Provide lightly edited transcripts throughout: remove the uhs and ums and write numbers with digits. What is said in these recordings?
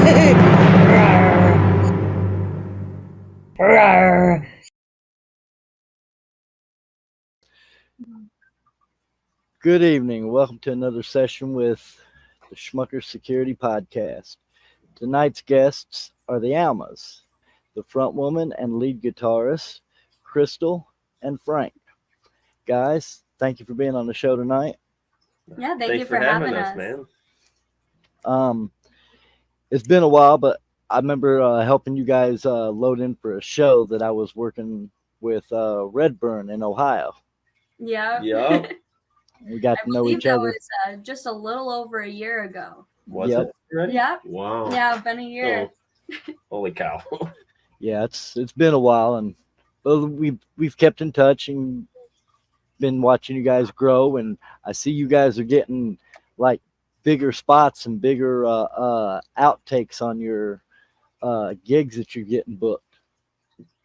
Good evening. Welcome to another session with the Schmucker Security Podcast. Tonight's guests are the Almas, the front woman and lead guitarist, Crystal and Frank. Guys, thank you for being on the show tonight. Yeah, thank you for having us, man. It's been a while, but I remember helping you guys load in for a show that I was working with Redburn in Ohio. Yeah. Yep. We got to know each other. That was just a little over a year ago. Was it already? Yep. Wow. Yeah, been a year. Oh, holy cow. Yeah, it's been a while, and we've kept in touch and been watching you guys grow, and I see you guys are getting like bigger spots and bigger outtakes on your gigs that you're getting booked.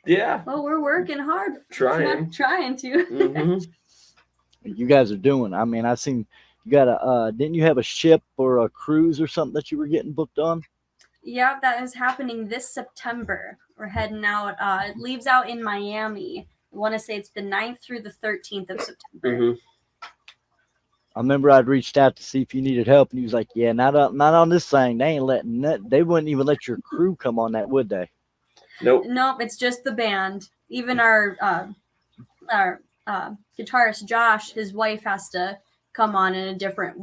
Yeah. Well, we're working hard. Trying to. Mm-hmm. You guys are doing. I mean, I seen you got didn't you have a ship or a cruise or something that you were getting booked on? Yeah, that is happening this September. We're heading out. It leaves out in Miami. I want to say it's the 9th through the 13th of September. Mm-hmm. I remember I'd reached out to see if you needed help, and he was like, "Yeah, not on this thing. They ain't letting that. They wouldn't even let your crew come on that, would they?" Nope. Nope. It's just the band. Even our guitarist Josh, his wife has to come on in a different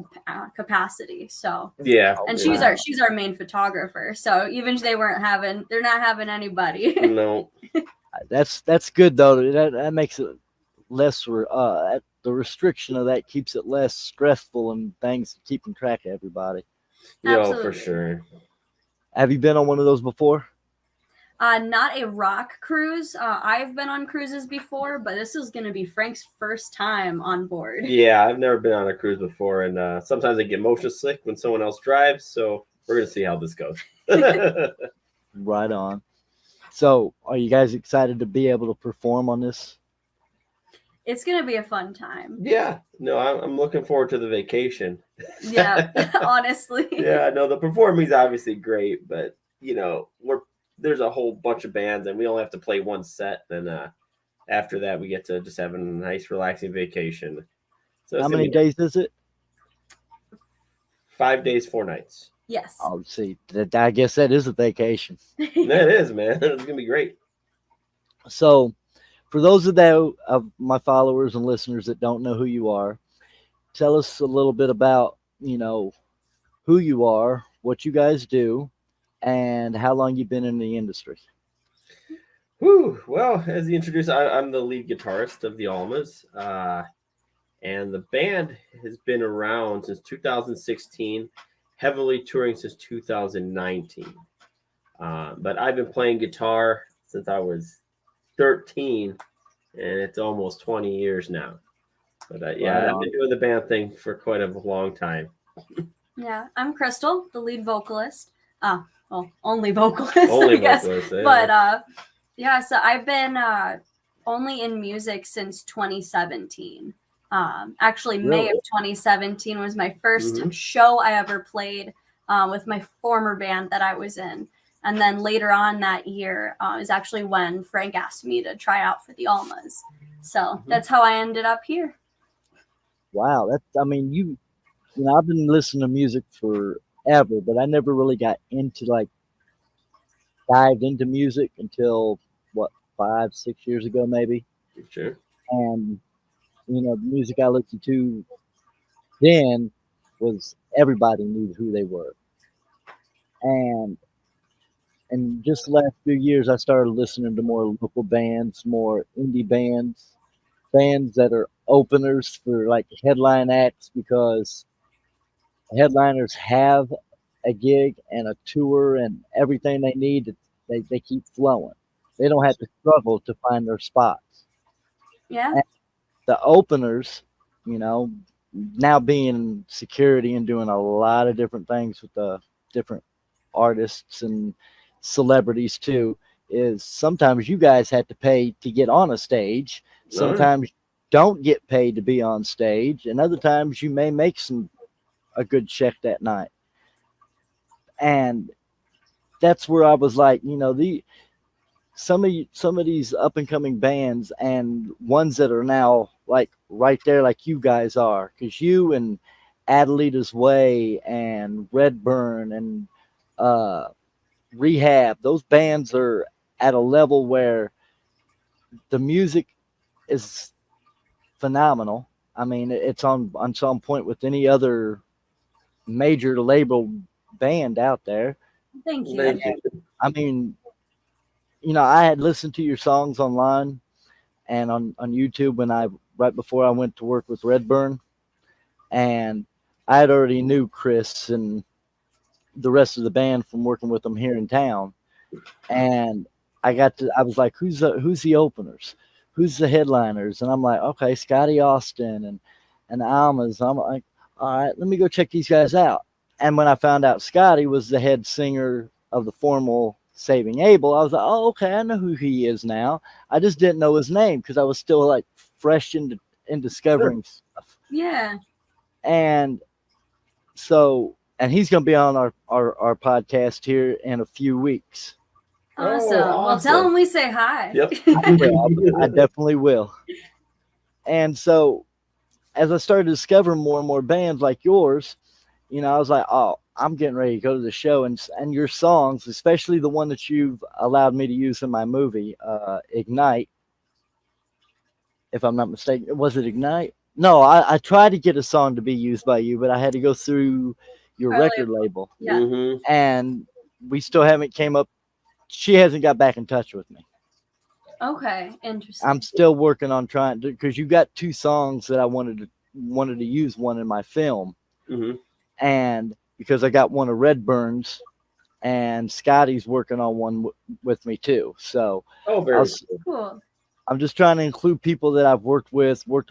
capacity. So yeah, and she's our main photographer. So even they're not having anybody. No. That's good though. That makes it less. The restriction of that keeps it less stressful and things, keeping track of everybody. Yeah, for sure. Have you been on one of those before? Not a rock cruise. I've been on cruises before, but this is going to be Frank's first time on board. Yeah, I've never been on a cruise before, and sometimes I get motion sick when someone else drives, so we're going to see how this goes. Right on. So, are you guys excited to be able to perform on this? It's going to be a fun time. Yeah. No, I'm looking forward to the vacation. Yeah, honestly. Yeah, no, the performing is obviously great, but, there's a whole bunch of bands, and we only have to play one set. Then after that, we get to just have a nice, relaxing vacation. So how many days is it? 5 days, 4 nights. Yes. Oh, see, I guess that is a vacation. That is, man. It's gonna be great. So, for those of my followers and listeners that don't know who you are, tell us a little bit about who you are, what you guys do, and how long you've been in the industry. Whew. Well, as you introduced, I'm the lead guitarist of the Almas, and the band has been around since 2016, heavily touring since 2019. But I've been playing guitar since I was 13, and it's almost 20 years now. But I've been doing the band thing for quite a long time. Yeah, I'm Crystal, the lead vocalist. Only vocalist, I guess. Yeah. But so I've been only in music since 2017. Actually, Really? May of 2017 was my first show I ever played with my former band that I was in. And then later on that year is actually when Frank asked me to try out for the Almas. So that's how I ended up here. Wow, I've been listening to music forever, but I never really got into dived into music until 5-6 years ago, maybe. Sure. And the music I listened to then was everybody knew who they were. And just the last few years, I started listening to more local bands, more indie bands that are openers for headline acts, because headliners have a gig and a tour and everything they need. They keep flowing. They don't have to struggle to find their spots. Yeah. And the openers, now being security and doing a lot of different things with the different artists and celebrities too, is sometimes you guys have to pay to get on a stage. Sometimes you don't get paid to be on stage, and other times you may make a good check that night. And that's where I was like, some of these up and coming bands and ones that are now like right there, like you guys are, because you and Adelita's Way and Redburn and Rehab, those bands are at a level where the music is phenomenal. I mean, it's on some point with any other major label band out there. Thank you. Thank you. I mean, I had listened to your songs online and on YouTube right before I went to work with Redburn, and I had already knew Chris and the rest of the band from working with them here in town, and I was like, who's the openers, who's the headliners, and I'm like, okay, Scotty Austin and the Almas. I'm like, all right, let me go check these guys out. And when I found out Scotty was the head singer of the formal Saving Abel, I was like, oh, okay, I know who he is now. I just didn't know his name because I was still like fresh in discovering stuff. Yeah. And so, and he's going to be on our podcast here in a few weeks. Awesome. Well, tell him we say hi. Yep. I definitely will. And so, as I started to discover more and more bands like yours, I was like, oh, I'm getting ready to go to the show, and your songs, especially the one that you've allowed me to use in my movie, Ignite, if I'm not mistaken. Was it Ignite? No, I tried to get a song to be used by you, but I had to go through your record label. Yeah. Mm-hmm. And we still haven't came up. She hasn't got back in touch with me. Okay, interesting. I'm still working on trying to, because you got 2 songs that I wanted to use one in my film. Mm-hmm. And because I got one of Redburn's, and Scotty's working on one with me too. So Very cool. I'm just trying to include people that I've worked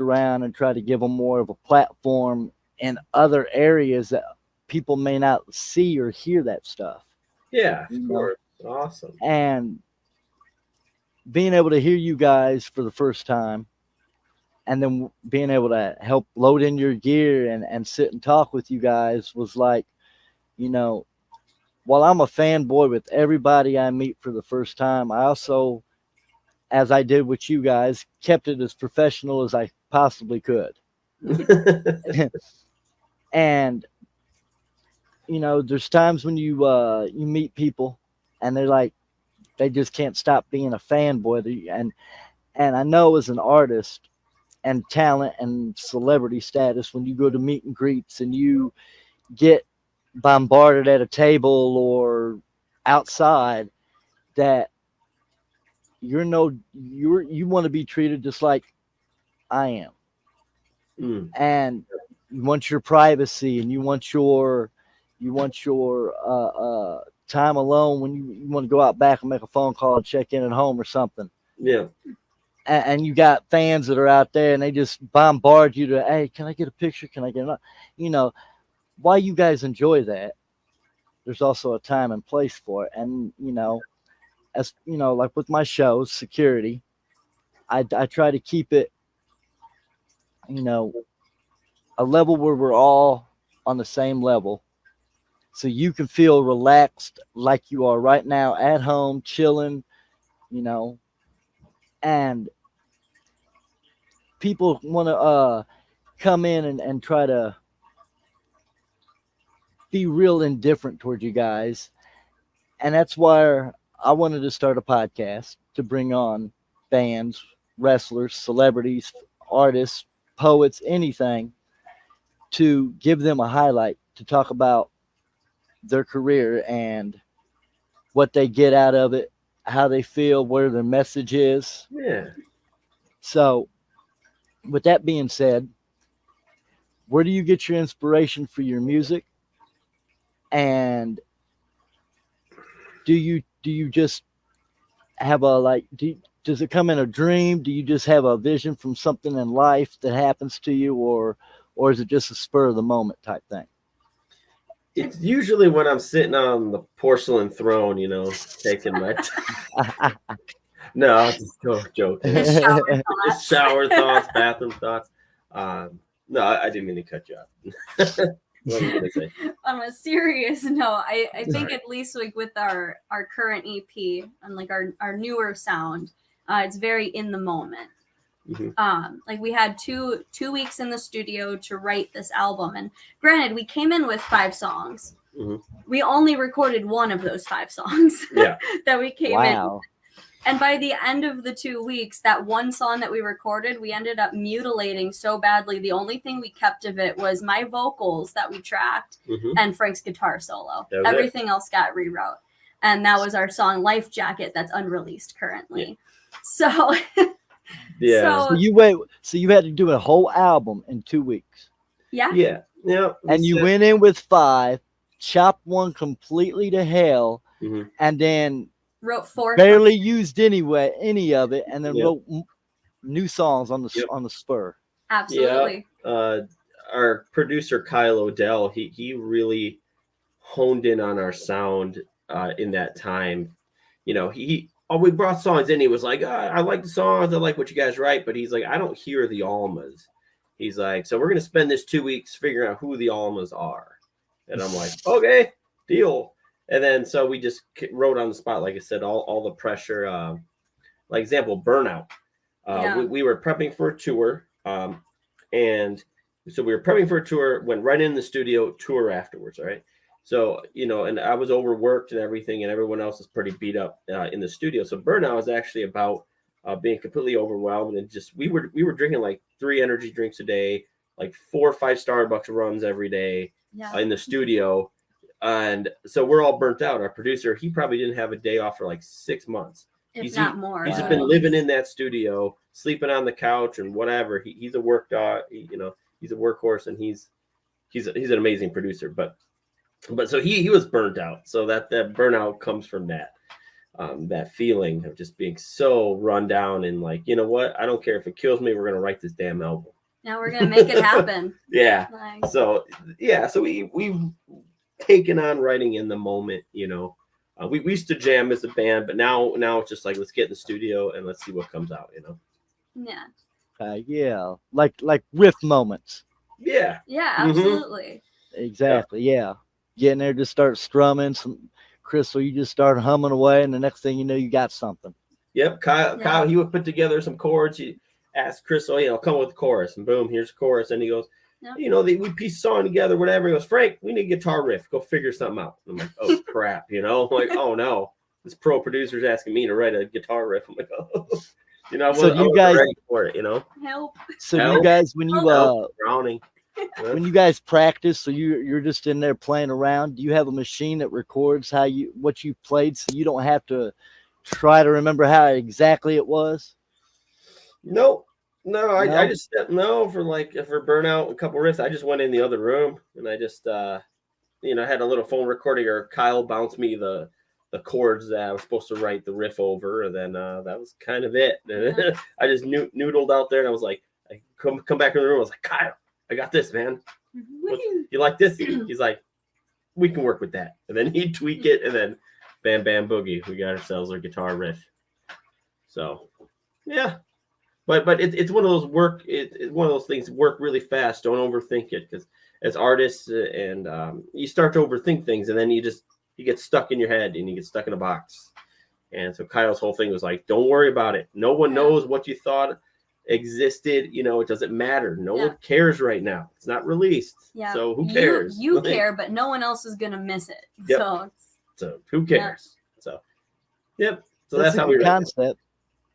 around, and try to give them more of a platform in other areas that people may not see or hear that stuff. Yeah, of course. Awesome. And being able to hear you guys for the first time, and then being able to help load in your gear and sit and talk with you guys was like, while I'm a fanboy with everybody I meet for the first time, I also, as I did with you guys, kept it as professional as I possibly could. And, there's times when you meet people and they're like, they just can't stop being a fanboy. And I know as an artist and talent and celebrity status, when you go to meet and greets and you get bombarded at a table or outside, that you want to be treated just like I am. Mm. And you want your privacy, and you want your time alone when you want to go out back and make a phone call and check in at home or something. Yeah. And you got fans that are out there and they just bombard you to, hey, can I get a picture? Can I get while you guys enjoy that, there's also a time and place for it. And, as like with my shows, Security, I try to keep it, a level where we're all on the same level. So you can feel relaxed like you are right now at home, chilling, and people want to come in and try to be real indifferent toward you guys. And that's why I wanted to start a podcast to bring on bands, wrestlers, celebrities, artists, poets, anything, to give them a highlight, to talk about their career and what they get out of it, how they feel, where their message is. Yeah. So with that being said, where do you get your inspiration for your music? And do you just have does it come in a dream? Do you just have a vision from something in life that happens to you, or is it just a spur of the moment type thing? It's usually when I'm sitting on the porcelain throne, taking my No, I'm just joking. Just shower thoughts, bathroom thoughts. No, I didn't mean to cut you off. What were you gonna say? On a serious note, I think at least like with our current EP and like our newer sound, it's very in the moment. Like we had two weeks in the studio to write this album, and granted, we came in with 5 songs. We only recorded one of those 5 songs that we came in. And by the end of the 2 weeks, that one song that we recorded, we ended up mutilating so badly. The only thing we kept of it was my vocals that we tracked and Frank's guitar solo. Everything else got rewrote. And that was our song Life Jacket that's unreleased currently. So So you had to do a whole album in 2 weeks. Yeah. And you went in with 5, chopped one completely to hell, and then wrote 4, barely used any of it, and then wrote new songs on the spur. Absolutely. Our producer Kyle Odell, he really honed in on our sound in that time. You know, we brought songs in. He was like, I like the songs, I like what you guys write, but he's like, I don't hear the Almas. He's like, so we're gonna spend this 2 weeks figuring out who the Almas are. And I'm like, okay, deal. And then so we just wrote on the spot, like I said, all the pressure. Like example, Burnout. We were prepping for a tour, and so we were prepping for a tour. Went right in the studio, tour afterwards. All right. So and I was overworked and everything, and everyone else is pretty beat up in the studio. So Burnout is actually about being completely overwhelmed, and just we were drinking like 3 energy drinks a day, like 4 or 5 Starbucks runs every day in the studio. And so we're all burnt out. Our producer, he probably didn't have a day off for like 6 months. If not more. He's just been living in that studio, sleeping on the couch and whatever. He's a work dog, he's a workhorse, and he's an amazing producer. But so he was burnt out. So that burnout comes from that feeling of just being so run down and like, you know what? I don't care if it kills me. We're gonna write this damn album. Now we're gonna make it happen. Nice. So we've taken on writing in the moment. We used to jam as a band, but now it's just like, let's get in the studio and let's see what comes out. Like riff moments. Yeah, absolutely. Exactly. Getting there, just start strumming some Crystal, you just start humming away, and the next thing you know, you got something. Kyle, he would put together some chords. He asked Crystal, come with the chorus, and boom, here's the chorus. And he goes, we piece a song together, whatever. He goes, Frank, we need a guitar riff. Go figure something out. I'm like, oh crap, I'm like, oh no, this pro producer's asking me to write a guitar riff. I'm like, oh, so you guys ready for it, Help. So Help. you guys, when you drowning. When you guys practice, so you're just in there playing around, do you have a machine that records what you played, so you don't have to try to remember how exactly it was? No, I just for Burnout, a couple riffs, I just went in the other room and I just I had a little phone recording, or Kyle bounced me the chords that I was supposed to write the riff over, and then that was kind of it. I just noodled out there, and I was like, I come back in the room, I was like, Kyle, I got this, man. You like this? He's like, we can work with that. And then he'd tweak it, and then bam, bam, boogie. We got ourselves a guitar riff. So, yeah. But it's one of those it's one of those things, work really fast. Don't overthink it, because as artists, and you start to overthink things, and then you get stuck in your head, and you get stuck in a box. And so Kyle's whole thing was like, don't worry about it. No one knows what you thought existed. It doesn't matter. No one cares right now. It's not released. So who cares? You care, but no one else is gonna miss it. So who cares? So so that's how we concept.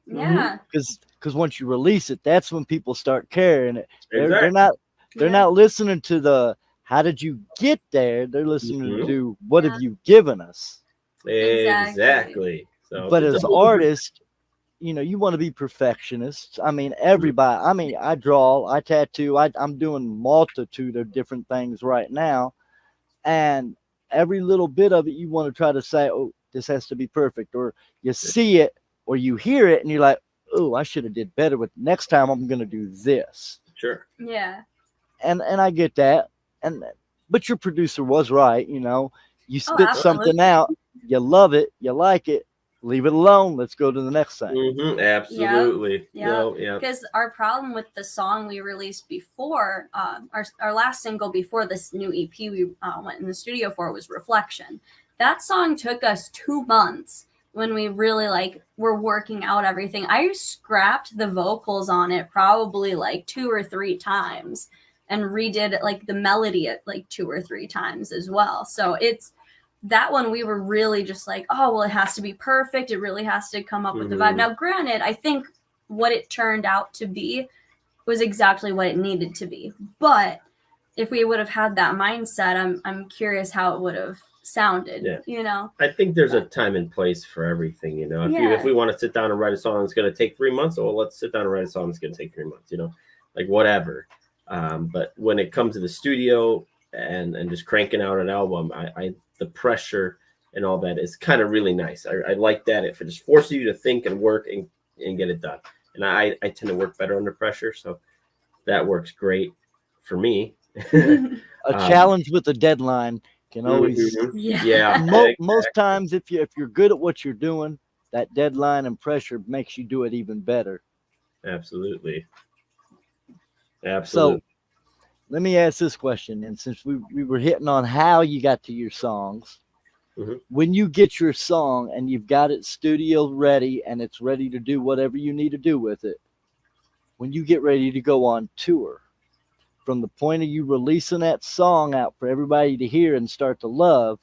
Because once you release it, that's when people start caring. They're not listening to the how did you get there. They're listening to what have you given us. Exactly. So, but as artists, you want to be perfectionists. I mean, everybody. I mean, I draw, I tattoo. I'm doing multitude of different things right now, and every little bit of it, you want to try to say, "Oh, this has to be perfect," or you see it, or you hear it, and you're like, "Oh, I should have did better with next time. I'm going to do this." Sure. Yeah. And I get that, but your producer was right. You spit something out, you love it, you like it. leave it alone. Let's go to the next thing. Mm-hmm, absolutely. Yeah. Yeah. Because our problem with the song we released before, our last single before this new EP we went in the studio for was Reflection. That song took us 2 months when we really were working out everything. I scrapped the vocals on it probably 2 or 3 times and redid the melody at 2 or 3 times as well. So it's that one we were really just oh, well, it has to be perfect. It really has to come up with the vibe. Now, granted, I think what it turned out to be was exactly what it needed to be. But if we would have had that mindset, I'm curious how it would have sounded, I think there's a time and place for everything, if we want to sit down and write a song that's going to take 3 months, well, let's sit down and write a song that's going to take 3 months, whatever. But when it comes to the studio and just cranking out an album, I the pressure and all that is kind of really nice. I like that. It just forces you to think and work and get it done. And I tend to work better under pressure, so that works great for me. A challenge with a deadline can always most times if you're good at what you're doing, that deadline and pressure makes you do it even better. Absolutely. So let me ask this question, and since we were hitting on how you got to your songs, when you get your song and you've got it studio ready and it's ready to do whatever you need to do with it, when you get ready to go on tour, from the point of you releasing that song out for everybody to hear and start to love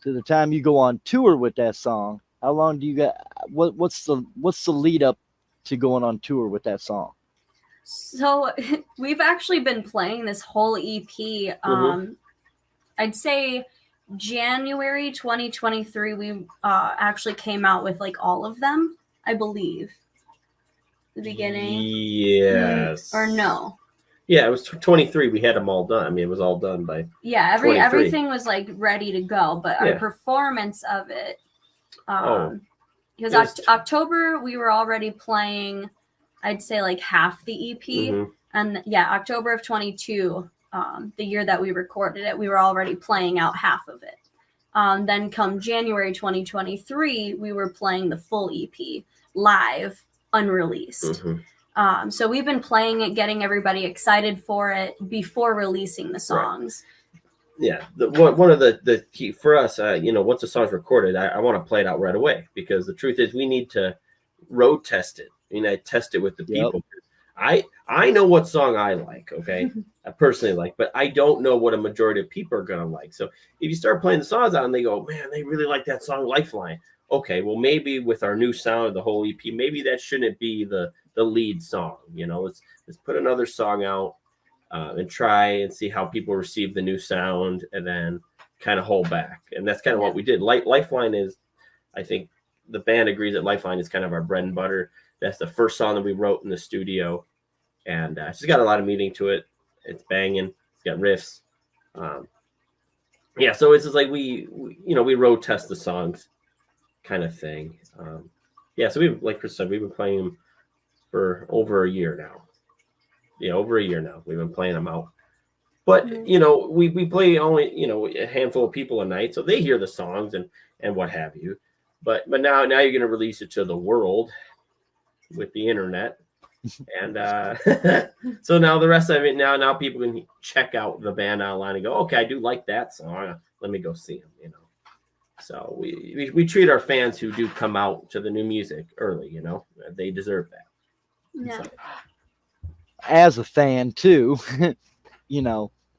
to the time you go on tour with that song, how long do you got? What's the lead up to going on tour with that song? So we've actually been playing this whole EP. I'd say January 2023, we actually came out with all of them, I believe. The beginning. Yes. Or no. Yeah, it was 23. We had them all done. I mean, it was all done by. Yeah, everything was ready to go, but our performance of it, because October we were already playing, I'd say half the EP, and October of 22, the year that we recorded it, we were already playing out half of it. Then come January 2023, we were playing the full EP live, unreleased. So we've been playing it, getting everybody excited for it before releasing the songs. Yeah, one of the key for us, once the song's recorded, I want to play it out right away, because the truth is we need to road test it. I test it with the people. I know what song I like, okay? I personally like, but I don't know what a majority of people are going to like. So if you start playing the songs out and they go, man, they really like that song Lifeline. Okay, well, maybe with our new sound of the whole EP, maybe that shouldn't be the lead song. Let's put another song out and try and see how people receive the new sound, and then kind of hold back. And that's kind of what we did. Lifeline is, I think the band agrees that Lifeline is kind of our bread and butter. That's the first song that we wrote in the studio, and it's got a lot of meaning to it. It's banging. It's got riffs. So it's just we road test the songs, kind of thing. So we, like Chris said, we've been playing them for over a year now. Over a year now we've been playing them out. But we play only a handful of people a night, so they hear the songs and what have you. But now you're going to release it to the world with the internet, and so now the rest of it, now people can check out the band online and go, okay, I do like that song, let me go see them. So we treat our fans who do come out to the new music early, they deserve that. Yeah. So. As a fan too,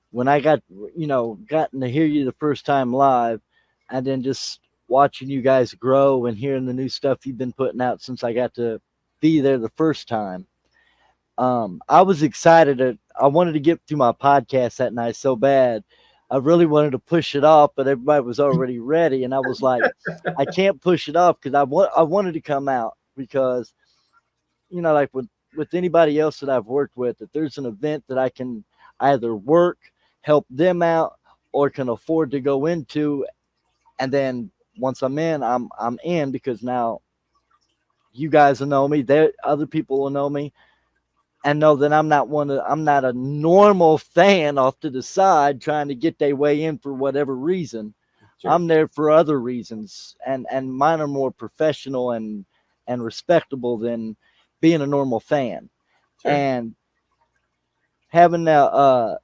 when I gotten to hear you the first time live, and then just watching you guys grow and hearing the new stuff you've been putting out since I got to be there the first time, I was excited. I wanted to get through my podcast that night so bad. I really wanted to push it off, but everybody was already ready, and I was like, I can't push it off because I wanted to come out, because with anybody else that I've worked with, if there's an event that I can either work, help them out, or can afford to go into, and then once I'm in, I'm in, because now you guys will know me, other people will know me, and know that I'm not a normal fan off to the side trying to get their way in for whatever reason. Sure. I'm there for other reasons, and mine are more professional and respectable than being a normal fan. Sure. And having the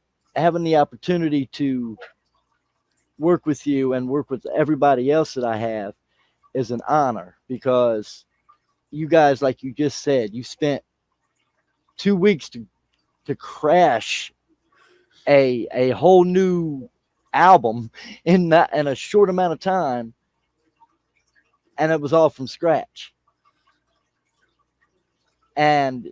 opportunity to work with you and work with everybody else that I have is an honor, because you guys, like you just said, you spent 2 weeks to crash a whole new album in a short amount of time, and it was all from scratch. And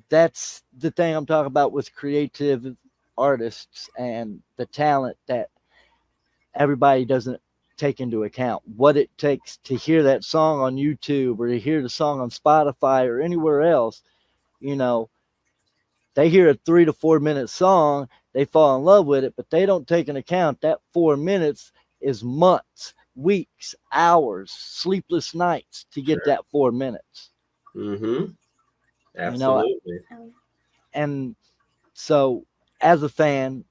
that's the thing I'm talking about with creative artists and the talent that everybody doesn't take into account. What it takes to hear that song on YouTube or to hear the song on Spotify or anywhere else, you know, they hear a 3 to 4 minute song, they fall in love with it, but they don't take into account that 4 minutes is months, weeks, hours, sleepless nights to get that 4 minutes. Mm-hmm. Absolutely. Oh. You know, and so as a fan,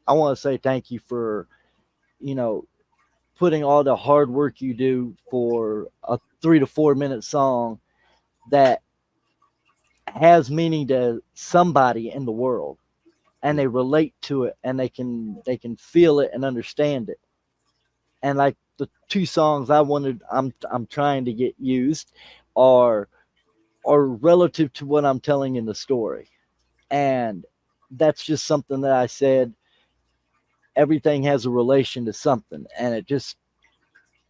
I want to say thank you for, you know, putting all the hard work you do for a 3 to 4 minute song that has meaning to somebody in the world, and they relate to it, and they can feel it and understand it. And like the 2 songs I'm trying to get used are relative to what I'm telling in the story. And that's just something that I said, everything has a relation to something, and it just,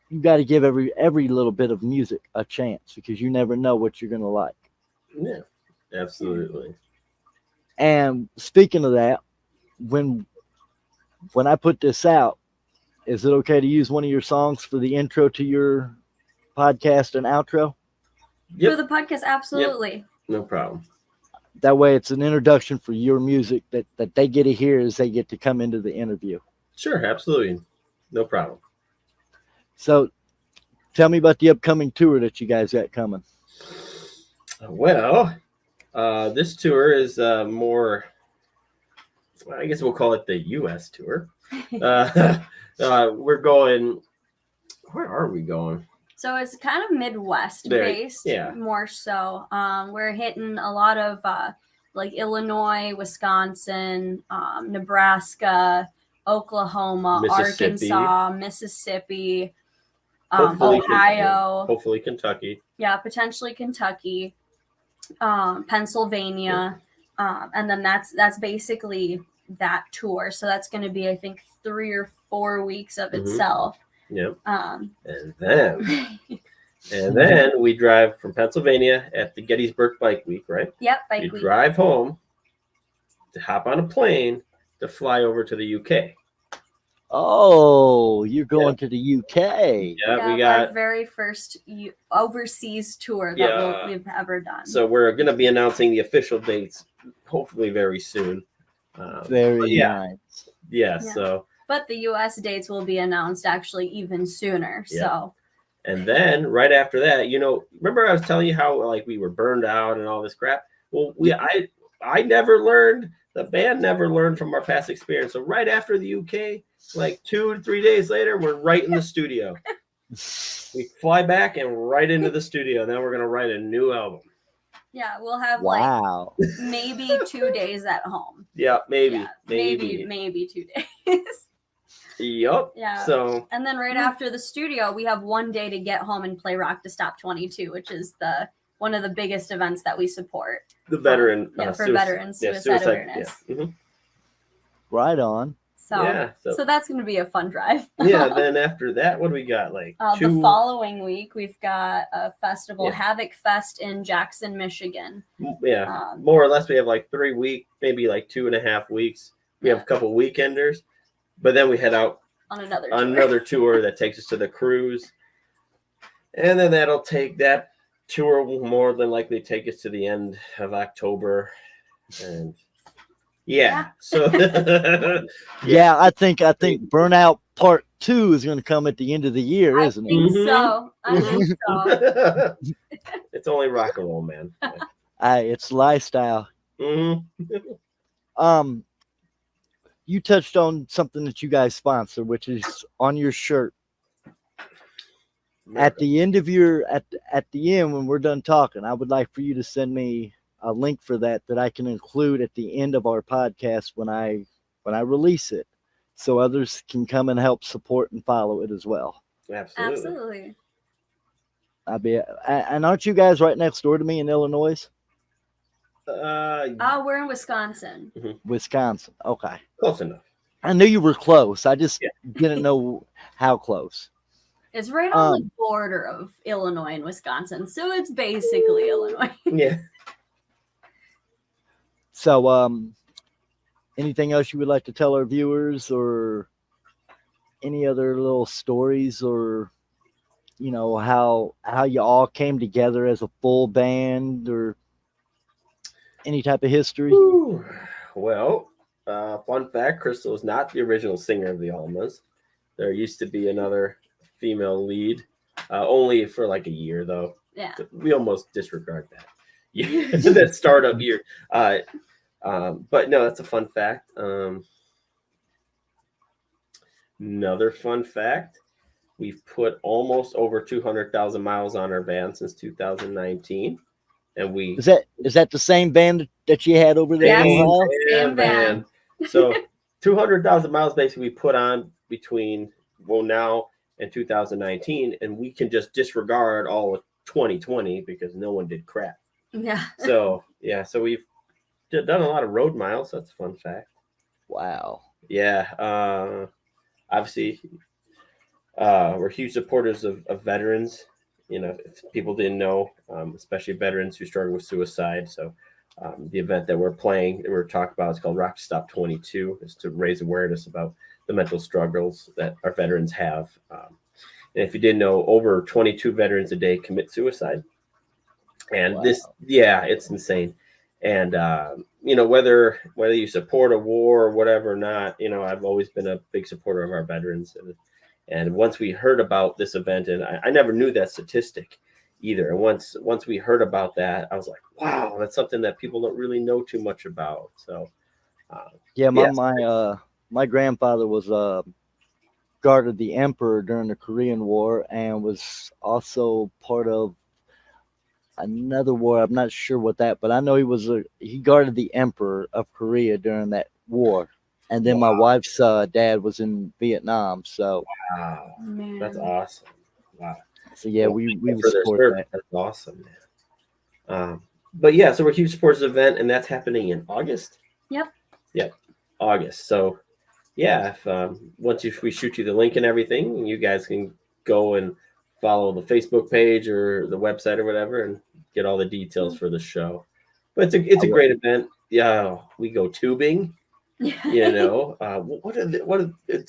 you got to give every little bit of music a chance, because you never know what you're going to like. Yeah, absolutely. And speaking of that, when I put this out, is it okay to use one of your songs for the intro to your podcast and outro? Yep. For the podcast, absolutely. Yep. No problem. That way it's an introduction for your music that they get to hear as they get to come into the interview. Sure, absolutely. No problem. So tell me about the upcoming tour that you guys got coming. Well, this tour is more, I guess we'll call it the U.S. tour. We're going, where are we going? So it's kind of Midwest based, more so. We're hitting a lot of like Illinois, Wisconsin, Nebraska, Oklahoma, Arkansas, Mississippi, Ohio. Hopefully Kentucky. Yeah, potentially Kentucky, Pennsylvania. And then that's basically that tour. So that's going to be, I think, 3 or 4 weeks of itself. Yep. And then we drive from Pennsylvania at the Gettysburg Bike Week, right? Yep, Bike Week. Drive home to hop on a plane to fly over to the UK. Oh, you're going to the UK. Yeah, we got our very first overseas tour that we've ever done. So we're going to be announcing the official dates hopefully very soon. Very nice. Yeah, so. But the U.S. dates will be announced actually even sooner. Yeah. So. And then right after that, you know, remember I was telling you how like we were burned out and all this crap? Well, I never learned, the band never learned from our past experience. So right after the UK, like 2 to 3 days later, we're right in the studio. We fly back and right into the studio. Now we're going to write a new album. Yeah, we'll have like maybe 2 days at home. Yeah, maybe 2 days. Yep. Yeah. So and then right after the studio, we have 1 day to get home and play Rock to Stop 22, which is one of the biggest events that we support. The veteran, for veterans, suicide awareness. Yeah. Mm-hmm. Right on. So that's going to be a fun drive. Yeah. Then after that, what do we got? Like the following week, we've got a festival, Havoc Fest in Jackson, Michigan. Yeah. More or less, we have like 3 weeks, maybe like 2.5 weeks. We have a couple weekenders, but then we head out on another tour that takes us to the cruise, and then that tour will more than likely take us to the end of October, and so I think Burnout Part 2 is going to come at the end of the year, isn't it? I think so. It's only rock and roll, man. It's lifestyle. Mm-hmm. you touched on something that you guys sponsor, which is on your shirt. At the end of your at the end when we're done talking, I would like for you to send me a link for that I can include at the end of our podcast when I release it, so others can come and help support and follow it as well. Absolutely. And aren't you guys right next door to me in Illinois? We're in Wisconsin. Wisconsin. Okay. Close enough. I knew you were close. I just didn't know how close. It's right on the border of Illinois and Wisconsin, so it's basically Illinois. Yeah. So, anything else you would like to tell our viewers, or any other little stories, or how you all came together as a full band, or any type of history? Ooh. Well, fun fact: Crystal is not the original singer of the Almas. There used to be another female lead, only for like a year though. Yeah, we almost disregard that. Yeah, that startup year. But no, that's a fun fact. Another fun fact: we've put almost over 200,000 miles on our van since 2019, and we is that the same band that you had over there in Ohio? Same van. So 200,000 miles basically we put on between now and 2019, and we can just disregard all of 2020 because no one did crap. Yeah. So we've done a lot of road miles. That's a fun fact. Wow. Yeah. Obviously, we're huge supporters of veterans. If people didn't know, especially veterans who struggle with suicide. So the event that we're playing, that we're talking about, is called Rock Stop 22. Is to raise awareness about the mental struggles that our veterans have. And if you didn't know, over 22 veterans a day commit suicide. And it's insane. And whether you support a war or whatever or not, I've always been a big supporter of our veterans. And once we heard about this event, and I never knew that statistic either. And once we heard about that, I was like, wow, that's something that people don't really know too much about. So my grandfather was guarded the emperor during the Korean War, and was also part of another war. I'm not sure what that, but I know he guarded the emperor of Korea during that war. And then my wife's dad was in Vietnam. So wow, that's awesome. Wow. So yeah, we support that. That's awesome, man. But yeah, so we're huge supporters of the event, and that's happening in August. Yep, August. So yeah, if once we shoot you the link and everything, you guys can go and follow the Facebook page or the website or whatever, and get all the details for the show. But it's a great event. Yeah, we go tubing. It's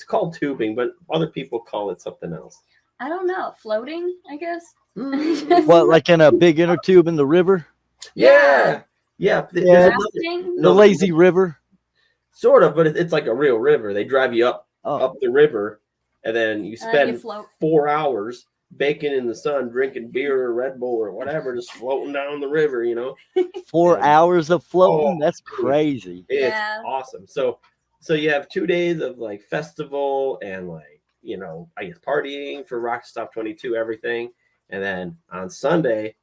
called tubing, but other people call it something else. I don't know. Floating, I guess. What, like in a big inner tube in the river? Yeah. The lazy river. Sort of, but it's like a real river. They drive you up the river, and then you spend 4 hours baking in the sun, drinking beer or Red Bull or whatever, just floating down the river, 4 hours of floating? That's crazy. It's awesome. So you have 2 days of like festival and like, I guess partying for Rock Stop 22, everything. And then on Sunday,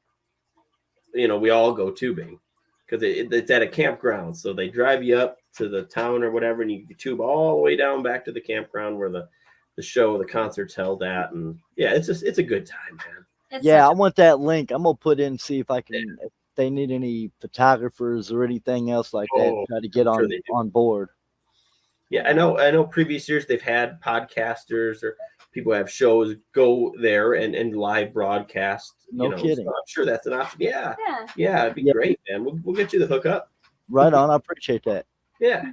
we all go tubing because it's at a campground. So they drive you up to the town or whatever, and you tube all the way down back to the campground where the concert's held at. And yeah, it's a good time, man. I want that link. I'm gonna put in, see if I can, if they need any photographers or anything else like that, try to get on board. Yeah, I know previous years they've had podcasters or people who have shows go there and live broadcast. No kidding. So I'm sure that's an option. Yeah, it'd be great, man. We'll get you the hookup. Right on. I appreciate that. Yeah.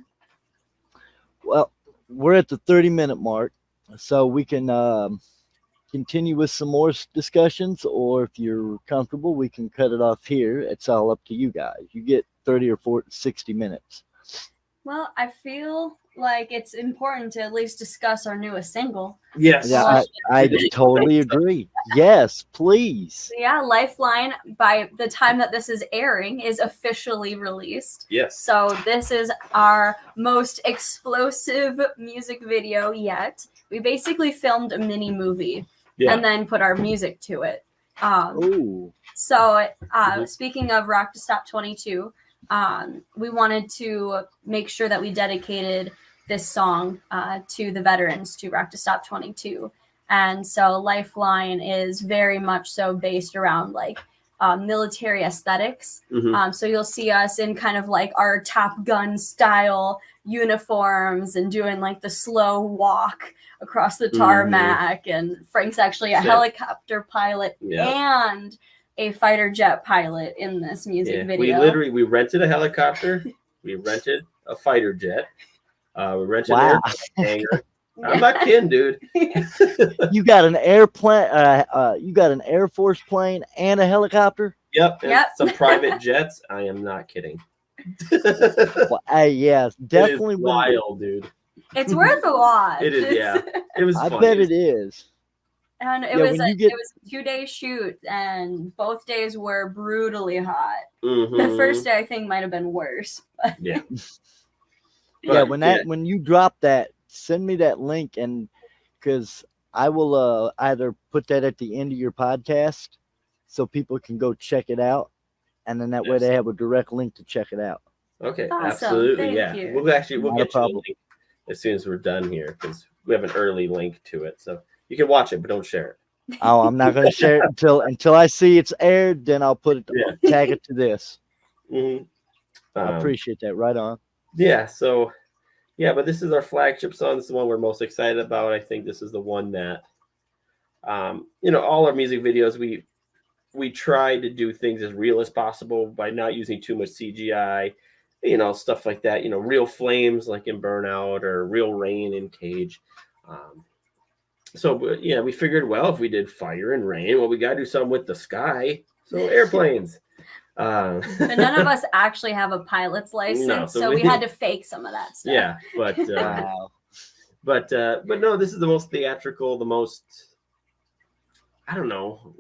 Well, we're at the 30-minute mark, so we can continue with some more discussions, or if you're comfortable, we can cut it off here. It's all up to you guys. You get 30 or 60 minutes. Well, I feel like it's important to at least discuss our newest single. Yes. Yeah, I totally agree. Yes, please. So yeah, Lifeline, by the time that this is airing, is officially released. Yes. So this is our most explosive music video yet. We basically filmed a mini movie and then put our music to it. Ooh. So speaking of Rock to Stop 22, we wanted to make sure that we dedicated this song to the veterans, to Rock to Stop 22. And so Lifeline is very much so based around like military aesthetics. So you'll see us in kind of like our Top Gun style uniforms and doing like the slow walk across the tarmac. And Frank's actually a helicopter pilot and a fighter jet pilot in this music video. We rented a helicopter, we rented a fighter jet, we rented an hangar. I'm not kidding, dude. You got an airplane, you got an Air Force plane and a helicopter? Yep. Some private jets. I am not kidding. Well, yes, definitely it is wild, dude. It's worth a watch. It is, yeah. It was I funny. bet it is. And it was a 2-day shoot, and both days were brutally hot. The first day I think might have been worse. But. Yeah. Yeah, when you drop that, send me that link, and because I will either put that at the end of your podcast so people can go check it out, and then that way they have a direct link to check it out. Okay, awesome. Absolutely. Thank you. We'll get you a link as soon as we're done here, because we have an early link to it, so you can watch it, but don't share it. Oh, I'm not going to share it until I see it's aired. Then I'll put it, tag it to this. I appreciate that. Right on. Yeah. So, but this is our flagship song. This is the one we're most excited about. I think this is the one that, all our music videos, we try to do things as real as possible by not using too much CGI, stuff like that. Real flames like in Burnout, or real rain in Cage. So we figured, well, if we did fire and rain, well, we got to do something with the sky. So airplanes. But none of us actually have a pilot's license, so we had to fake some of that stuff. Yeah, but but no, this is the most theatrical, the most, I don't know,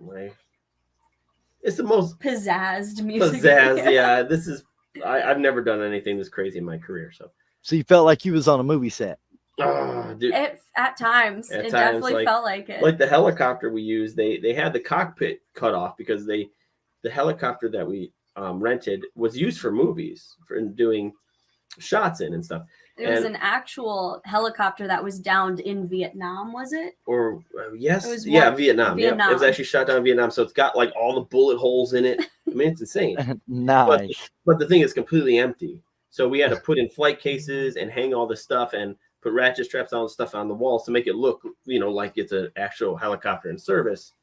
it's the most pizzazzed music video. Yeah, this is, I've never done anything this crazy in my career. So you felt like you was on a movie set. Oh, dude. At times, it definitely felt like it. Like the helicopter we used, they had the cockpit cut off because the helicopter that we rented was used for movies, for doing shots in and stuff. It was an actual helicopter that was downed in Vietnam, was it? Or yes, it was Vietnam. Yeah, it was actually shot down in Vietnam, so it's got like all the bullet holes in it. I mean, it's insane. Nice. But the thing is completely empty. So we had to put in flight cases and hang all this stuff and put ratchet straps on stuff on the walls to make it look, like it's an actual helicopter in service.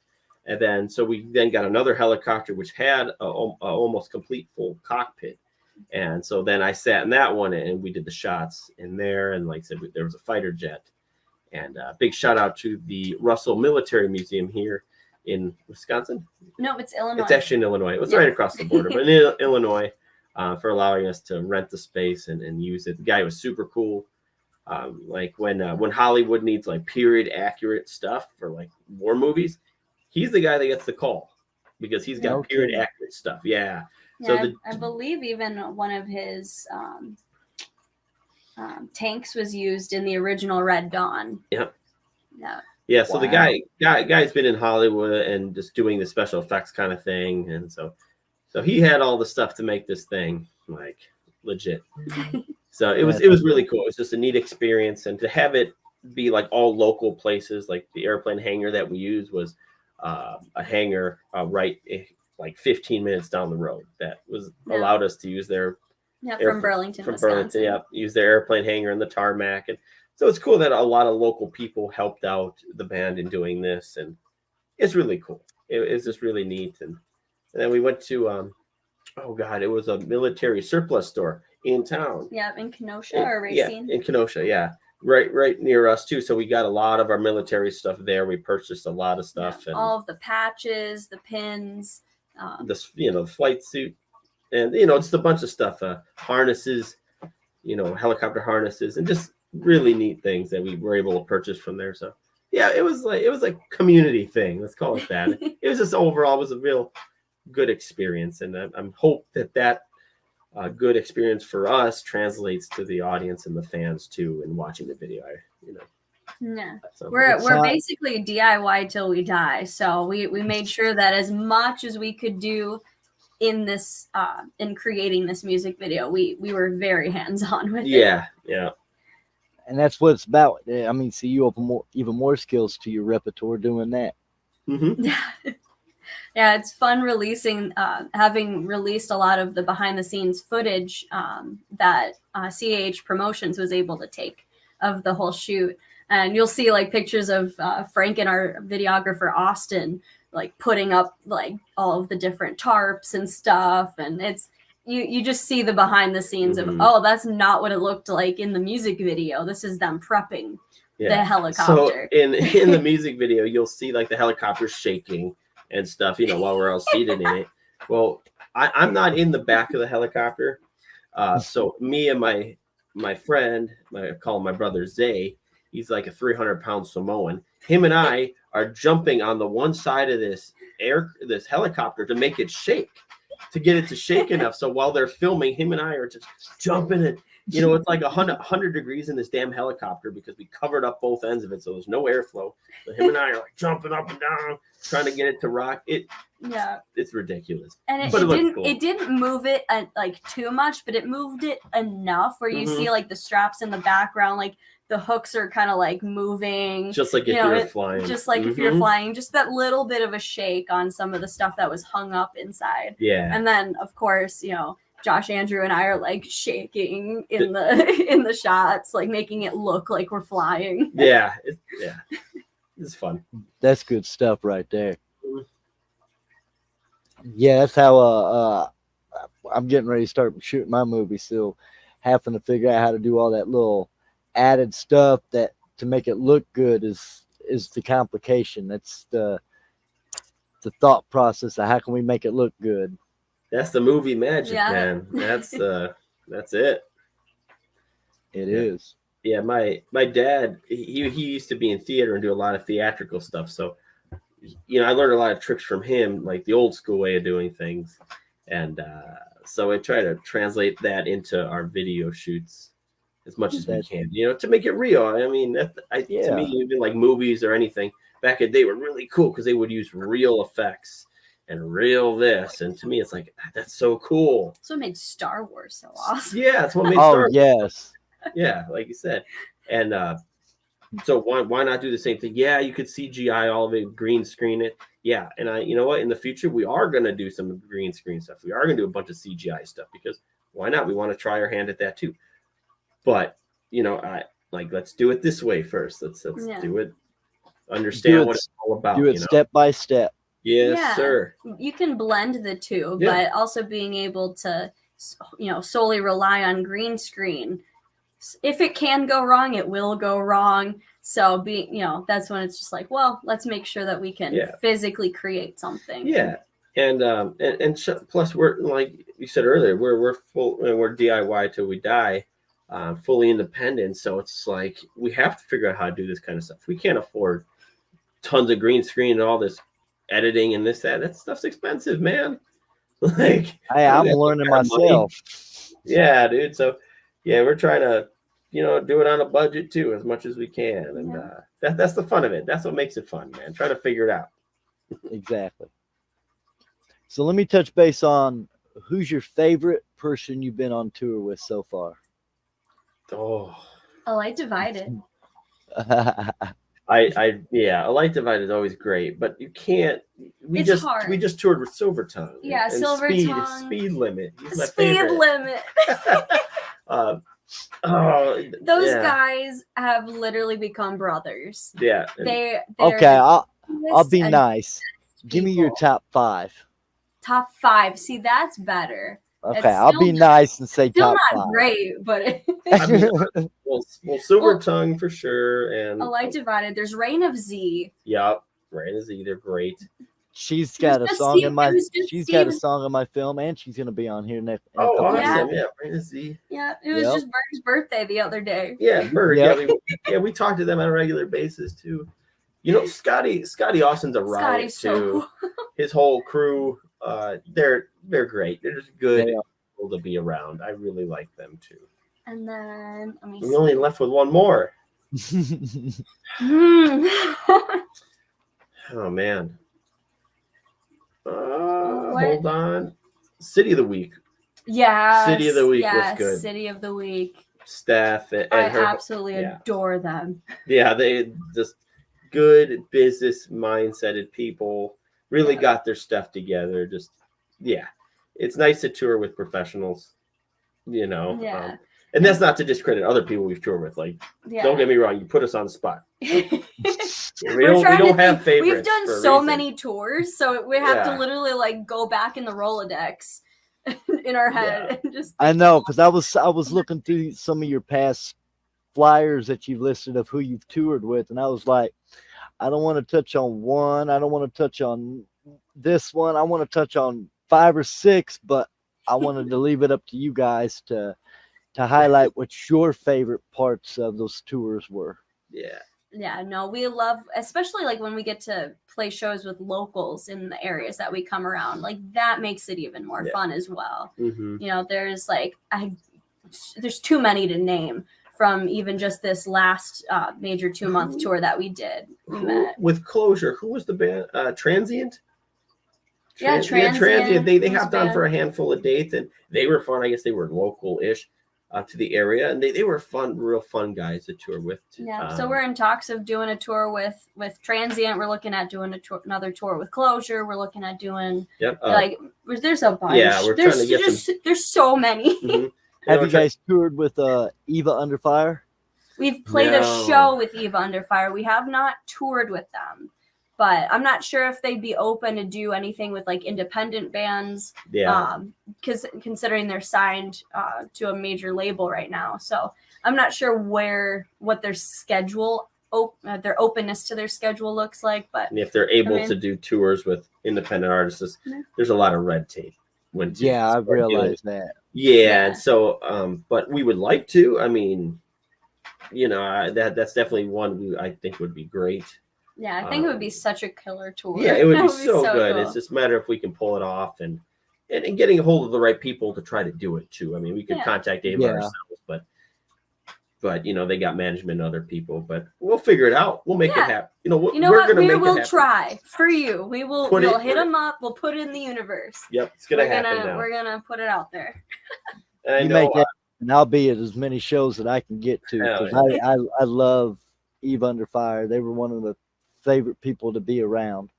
And then, so we then got another helicopter, which had a almost complete full cockpit. And so then I sat in that one and we did the shots in there. And like I said, there was a fighter jet. And big shout out to the Russell Military Museum here in Wisconsin. No, it's Illinois. It's actually in Illinois. It was right across the border, but in Illinois, for allowing us to rent the space and use it. The guy was super cool. Like when Hollywood needs like period accurate stuff for like war movies, he's the guy that gets the call because he's got period accurate stuff. Yeah. So I believe even one of his tanks was used in the original Red Dawn. Yep. Yeah. Yeah. So the guy's been in Hollywood and just doing the special effects kind of thing, and so he had all the stuff to make this thing like legit. So it was really cool. It was just a neat experience, and to have it be like all local places, like the airplane hangar that we used was a hangar right like 15 minutes down the road that was allowed us to use their from Burlington, Wisconsin. Use their airplane hangar and the tarmac, and so it's cool that a lot of local people helped out the band in doing this, and it's really cool. It's just really neat, and then we went to it was a military surplus store in town. Yeah, in Kenosha or Racine. Yeah, in Kenosha, yeah. Right near us too. So we got a lot of our military stuff there. We purchased a lot of stuff, and all of the patches, the pins, the flight suit, and just a bunch of stuff, harnesses, helicopter harnesses, and just really neat things that we were able to purchase from there. So yeah, it was like community thing. Let's call it that. It was just overall, it was a real good experience, and I'm hope that good experience for us translates to the audience and the fans too, in watching the video. Yeah, So we're basically DIY till we die. So we made sure that as much as we could do in this in creating this music video, we were very hands-on with it. Yeah. And that's what it's about. I mean, see, you open even more skills to your repertoire doing that. Mm-hmm. Yeah, it's fun releasing, having released a lot of the behind-the-scenes footage that CAH Promotions was able to take of the whole shoot. And you'll see like pictures of Frank and our videographer Austin like putting up like all of the different tarps and stuff, and it's you just see the behind the scenes of, oh, that's not what it looked like in the music video. This is them prepping the helicopter. So in the music video, you'll see like the helicopter shaking and stuff, while we're all seated in it. Well, I'm not in the back of the helicopter. So me and my friend, I call him my brother Zay, he's like a 300-pound Samoan. Him and I are jumping on the one side of this helicopter to make it shake, to get it to shake enough. So while they're filming, him and I are just jumping it. It's like 100 degrees in this damn helicopter because we covered up both ends of it, so there's no airflow. So him and I are like jumping up and down, trying to get it to rock. It's ridiculous. And it didn't move it like too much, but it moved it enough where you see like the straps in the background, like the hooks are kind of like moving, just like if you're flying. Just like if you're flying, just that little bit of a shake on some of the stuff that was hung up inside. Yeah. And then of course, Josh, Andrew, and I are like shaking in the shots, like making it look like we're flying. Yeah, it's fun. That's good stuff right there. Yeah, that's how I'm getting ready to start shooting my movie. Still having to figure out how to do all that little added stuff that to make it look good is the complication. That's the thought process of how can we make it look good. That's the movie magic, man. That's it. It is. Yeah, my dad, he used to be in theater and do a lot of theatrical stuff. So, I learned a lot of tricks from him, like the old school way of doing things. And so I try to translate that into our video shoots as much as we can, to make it real. I mean, to me, even like movies or anything back in the day were really cool because they would use real effects and real this. And to me, it's like, that's so cool. That's what made Star Wars so awesome. Yeah, that's what made Star Wars. Yes. Yeah, like you said. And so why not do the same thing? Yeah, you could CGI all of it, green screen it. Yeah, and you know what? In the future, we are going to do some green screen stuff. We are going to do a bunch of CGI stuff because why not? We want to try our hand at that too. But, let's do it this way first. Let's do it. Understand what it's all about. Do it step by step. Yes, sir. You can blend the two, but also being able to, solely rely on green screen. If it can go wrong, it will go wrong. So that's when it's just like, well, let's make sure that we can physically create something. Yeah. And plus we're, like you said earlier, we're full, we're DIY till we die, fully independent. So it's like, we have to figure out how to do this kind of stuff. We can't afford tons of green screen and all this editing and that stuff's expensive, man. Like, I'm learning myself. Yeah, dude. So we're trying to, do it on a budget too, as much as we can. And that's the fun of it. That's what makes it fun, man. Try to figure it out. Exactly. So let me touch base on who's your favorite person you've been on tour with so far? Oh, A Light Divided. A Light Divided is always great, but you can't. We just toured with Silver Tongue. Yeah, Silver Tongue. Speed Limit. Speed Limit. Those guys have literally become brothers. Yeah. They're okay, I'll be nice. Give me your top 5. Top 5. See, that's better. Okay, I'll be nice and say top 5. Still not great, but well, Silver Tongue for sure, and A Light Divided. There's Reign of Z. Yep, Reign of Z. They're great. she's got a just song Steve- in my it was just she's got a Steven. song in my film, and she's gonna be on here next. in a Oh, couple of awesome! years. Yeah, Brandon Z. Yeah, it was Yep. just Bird's birthday the other day. Yeah, Bird. Yep. We talk to them on a regular basis too. You know, Scotty Austin's a riot Scotty's too. so cool. His whole crew, they're great. They're just good They are. people to be around. I really like them too. And then let me We only left with one more. see. Oh man. What? Hold on. City of the Week. Yeah. City of the Week was good. City of the Week. Steph and I her. absolutely yeah. adore them. Yeah, they just good business mindseted people. Really Yeah. got their stuff together. Just it's nice to tour with professionals. You know. Yeah. And that's not to discredit other people we've toured with. Like, Yeah. don't get me wrong, you put us on the spot. We We're trying to don't have think. favorites. We've done for a so reason. many tours, so we have to Yeah. literally like go back in the Rolodex in our head and just. I know, because I was looking through some of your past flyers that you've listed of who you've toured with, and I was like, I don't want to touch on one. I don't want to touch on this one. I want to touch on 5 or 6, but I wanted to leave it up to you guys to highlight what your favorite parts of those tours were. Yeah. Yeah, no, we love, especially like when we get to play shows with locals in the areas that we come around. Like that makes it even more fun as well. Mm-hmm. You know, there's like there's too many to name from even just this last major 2-month tour that we did. We met With Closure, who was the band? Transient? Yeah, Transient They was hopped on band. for a handful of dates, and they were fun. I guess they were local-ish to the area, and they were fun, real fun guys to tour with. Yeah, so we're in talks of doing a tour with Transient. We're looking at doing another tour with Closure. We're looking at doing there's a bunch. Yeah, we're there's trying to get just there's so many. Mm-hmm. Have you guys toured with Eva Under Fire? We've played No. a show with Eva Under Fire. We have not toured with them, but I'm not sure if they'd be open to do anything with like independent bands. Yeah. Because considering they're signed to a major label right now, so I'm not sure what their schedule, their openness to their schedule looks like. But And if they're able to do tours with independent artists, there's a lot of red tape. Yeah, I've realized that. Yeah, and so, but we would like to. I mean, you know, that's definitely one I think would be great. Yeah, I think it would be such a killer tour. Yeah, it would be so so good. cool. It's just a matter if we can pull it off and getting a hold of the right people to try to do it too. I mean, we could contact Dave ourselves, but you know, they got management and other people, but we'll figure it out. We'll make it happen. You know what? We will try for you. We'll hit them up. We'll put it in the universe. Yep, it's gonna happen now. We're gonna put it out there. You make it, and I'll be at as many shows that I can get to, because I love Eve Under Fire. They were one of the favorite people to be around.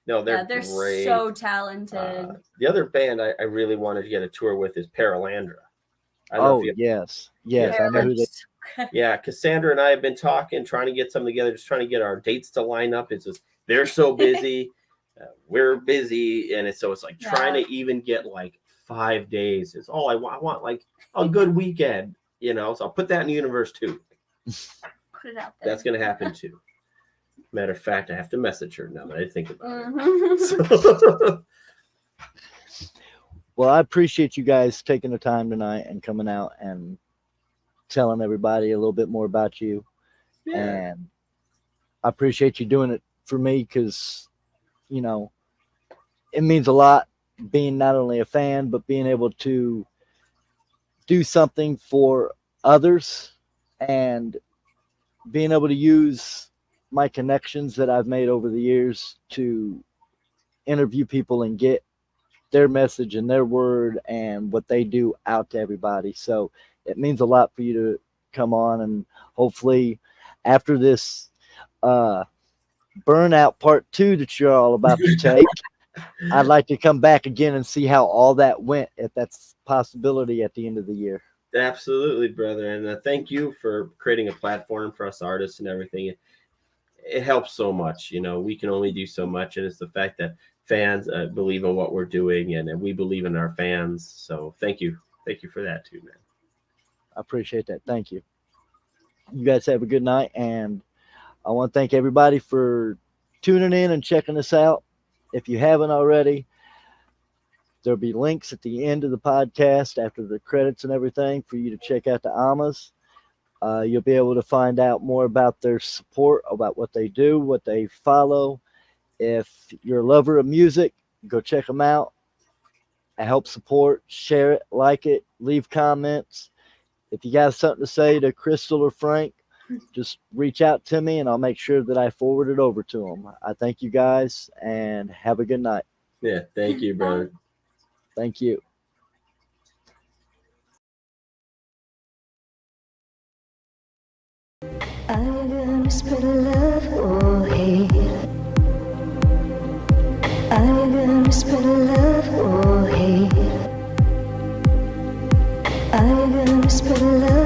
No, they're great. So talented. The other band I really wanted to get a tour with is Paralandra. Yes, I know who they. Yeah, Cassandra and I have been talking, trying to get something together, just trying to get our dates to line up. It's just they're so busy, we're busy, and it's like trying to even get like 5 days is all I want. I want like a good weekend, you know. So I'll put that in the universe too. Put it out there. That's gonna happen too. Matter of fact, I have to message her now that I think about it. Well, I appreciate you guys taking the time tonight and coming out and telling everybody a little bit more about you. Yeah. And I appreciate you doing it for me, because, you know, it means a lot being not only a fan, but being able to do something for others and being able to use my connections that I've made over the years to interview people and get their message and their word and what they do out to everybody. So it means a lot for you to come on, and hopefully after this burnout part 2 that you're all about to take, I'd like to come back again and see how all that went, if that's a possibility at the end of the year. Absolutely, brother. And thank you for creating a platform for us artists and everything. It helps so much. You know, we can only do so much. And it's the fact that fans believe in what we're doing, and we believe in our fans. So thank you. Thank you for that too, man. I appreciate that. Thank you. You guys have a good night. And I want to thank everybody for tuning in and checking us out. if you haven't already, there'll be links at the end of the podcast after the credits and everything for you to check out the Almas. You'll be able to find out more about their support, about what they do, what they follow. If you're a lover of music, go check them out. Help support, share it, like it, leave comments. If you got something to say to Crystal or Frank, just reach out to me and I'll make sure that I forward it over to them. I thank you guys and have a good night. Yeah, thank you, brother. Thank you. Are you gonna spread love or hate? Are you gonna spread love or hate? Are you gonna spread love?